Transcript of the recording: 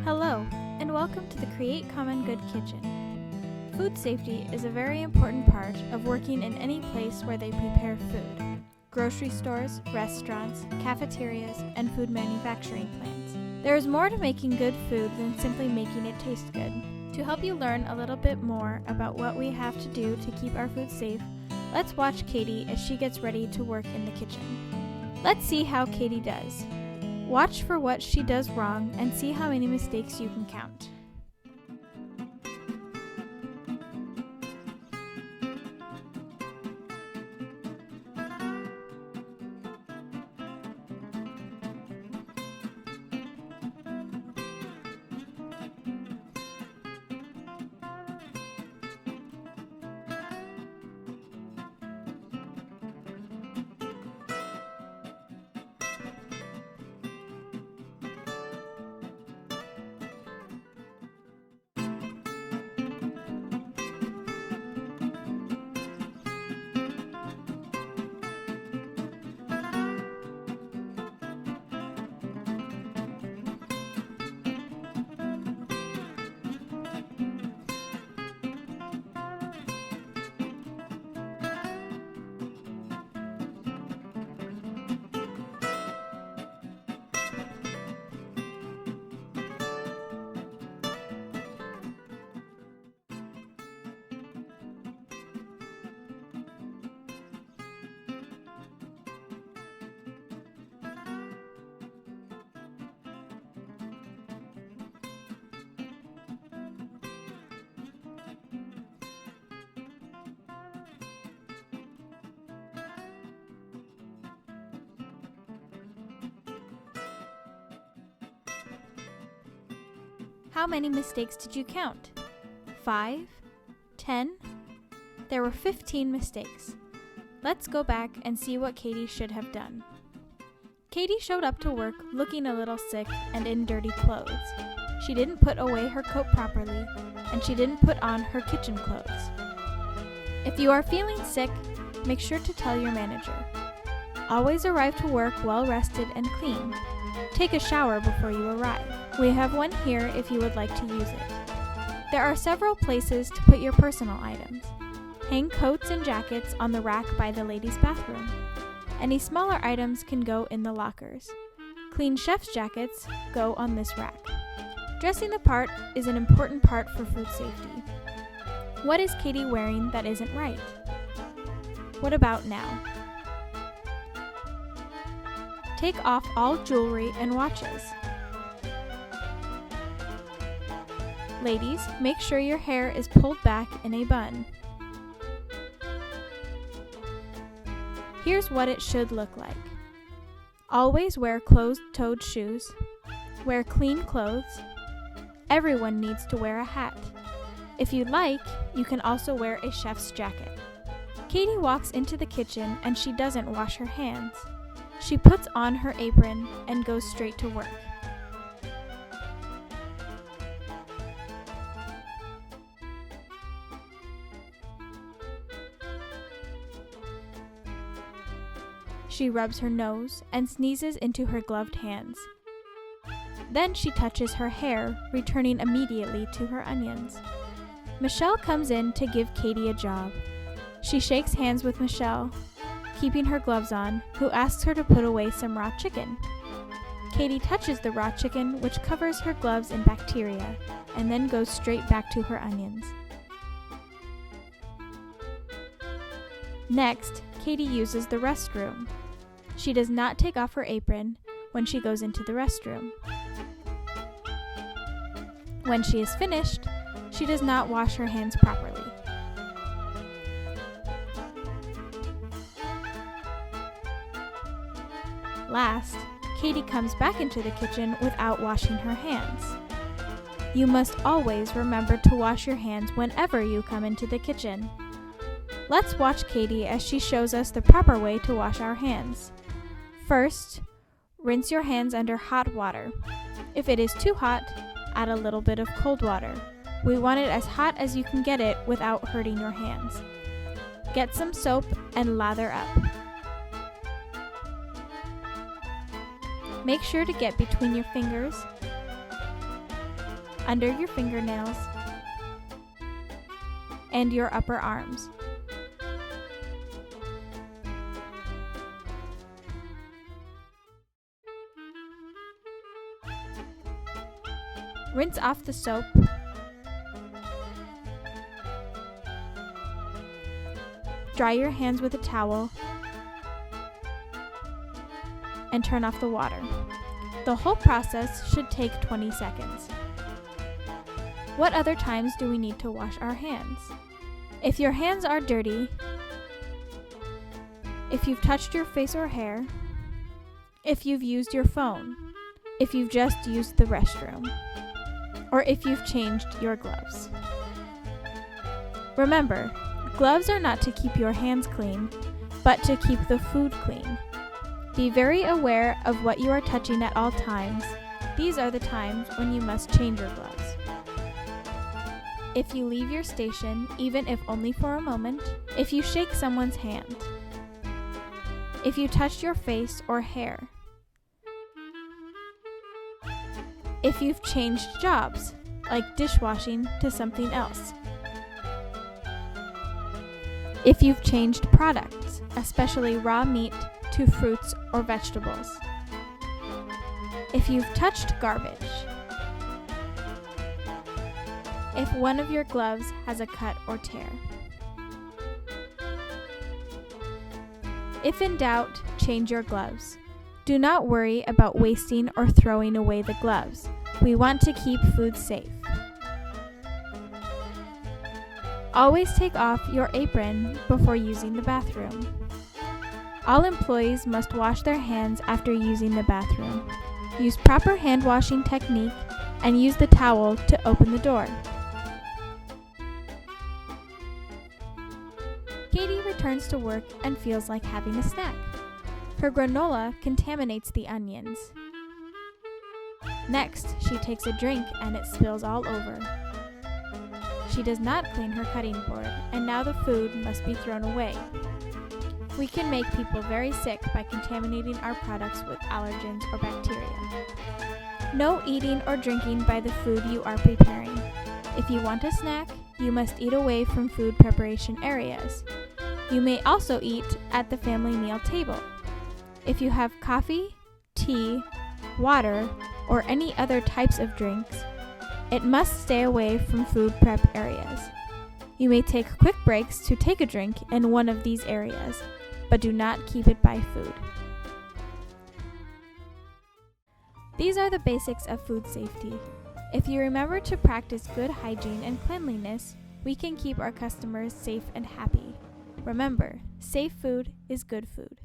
Hello, and welcome to the Create Common Good Kitchen. Food safety is a very important part of working in any place where they prepare food. Grocery stores, restaurants, cafeterias, and food manufacturing plants. There is more to making good food than simply making it taste good. To help you learn a little bit more about what we have to do to keep our food safe, let's watch Katie as she gets ready to work in the kitchen. Let's see how Katie does. Watch for what she does wrong and see how many mistakes you can count. How many mistakes did you count? 5? 10? There were 15 mistakes. Let's go back and see what Katie should have done. Katie showed up to work looking a little sick and in dirty clothes. She didn't put away her coat properly, and she didn't put on her kitchen clothes. If you are feeling sick, make sure to tell your manager. Always arrive to work well rested and clean. Take a shower before you arrive. We have one here if you would like to use it. There are several places to put your personal items. Hang coats and jackets on the rack by the ladies' bathroom. Any smaller items can go in the lockers. Clean chef's jackets go on this rack. Dressing the part is an important part for food safety. What is Katie wearing that isn't right? What about now? Take off all jewelry and watches. Ladies, make sure your hair is pulled back in a bun. Here's what it should look like. Always wear closed-toed shoes. Wear clean clothes. Everyone needs to wear a hat. If you'd like, you can also wear a chef's jacket. Katie walks into the kitchen and she doesn't wash her hands. She puts on her apron and goes straight to work. She rubs her nose and sneezes into her gloved hands. Then she touches her hair, returning immediately to her onions. Michelle comes in to give Katie a job. She shakes hands with Michelle, keeping her gloves on, who asks her to put away some raw chicken. Katie touches the raw chicken, which covers her gloves in bacteria, and then goes straight back to her onions. Next, Katie uses the restroom. She does not take off her apron when she goes into the restroom. When she is finished, she does not wash her hands properly. Last, Katie comes back into the kitchen without washing her hands. You must always remember to wash your hands whenever you come into the kitchen. Let's watch Katie as she shows us the proper way to wash our hands. First, rinse your hands under hot water. If it is too hot, add a little bit of cold water. We want it as hot as you can get it without hurting your hands. Get some soap and lather up. Make sure to get between your fingers under your fingernails, and your upper arms. Rinse off the soap. Dry your hands with a towel and turn off the water. The whole process should take 20 seconds. What other times do we need to wash our hands? If your hands are dirty, if you've touched your face or hair, if you've used your phone, if you've just used the restroom, or if you've changed your gloves. Remember, gloves are not to keep your hands clean, but to keep the food clean. Be very aware of what you are touching at all times. These are the times when you must change your gloves. If you leave your station, even if only for a moment, if you shake someone's hand, if you touch your face or hair, if you've changed jobs, like dishwashing to something else, if you've changed products, especially raw meat, to fruits or vegetables, if you've touched garbage, if one of your gloves has a cut or tear. If in doubt, change your gloves. Do not worry about wasting or throwing away the gloves. We want to keep food safe. Always take off your apron before using the bathroom. All employees must wash their hands after using the bathroom. Use proper hand washing technique and use the towel to open the door. Katie returns to work and feels like having a snack. Her granola contaminates the onions. Next, she takes a drink and it spills all over. She does not clean her cutting board, and now the food must be thrown away. We can make people very sick by contaminating our products with allergens or bacteria. No eating or drinking by the food you are preparing. If you want a snack, you must eat away from food preparation areas. You may also eat at the family meal table. If you have coffee, tea, water, or any other types of drinks, it must stay away from food prep areas. You may take quick breaks to take a drink in one of these areas, but do not keep it by food. These are the basics of food safety. If you remember to practice good hygiene and cleanliness, we can keep our customers safe and happy. Remember, safe food is good food.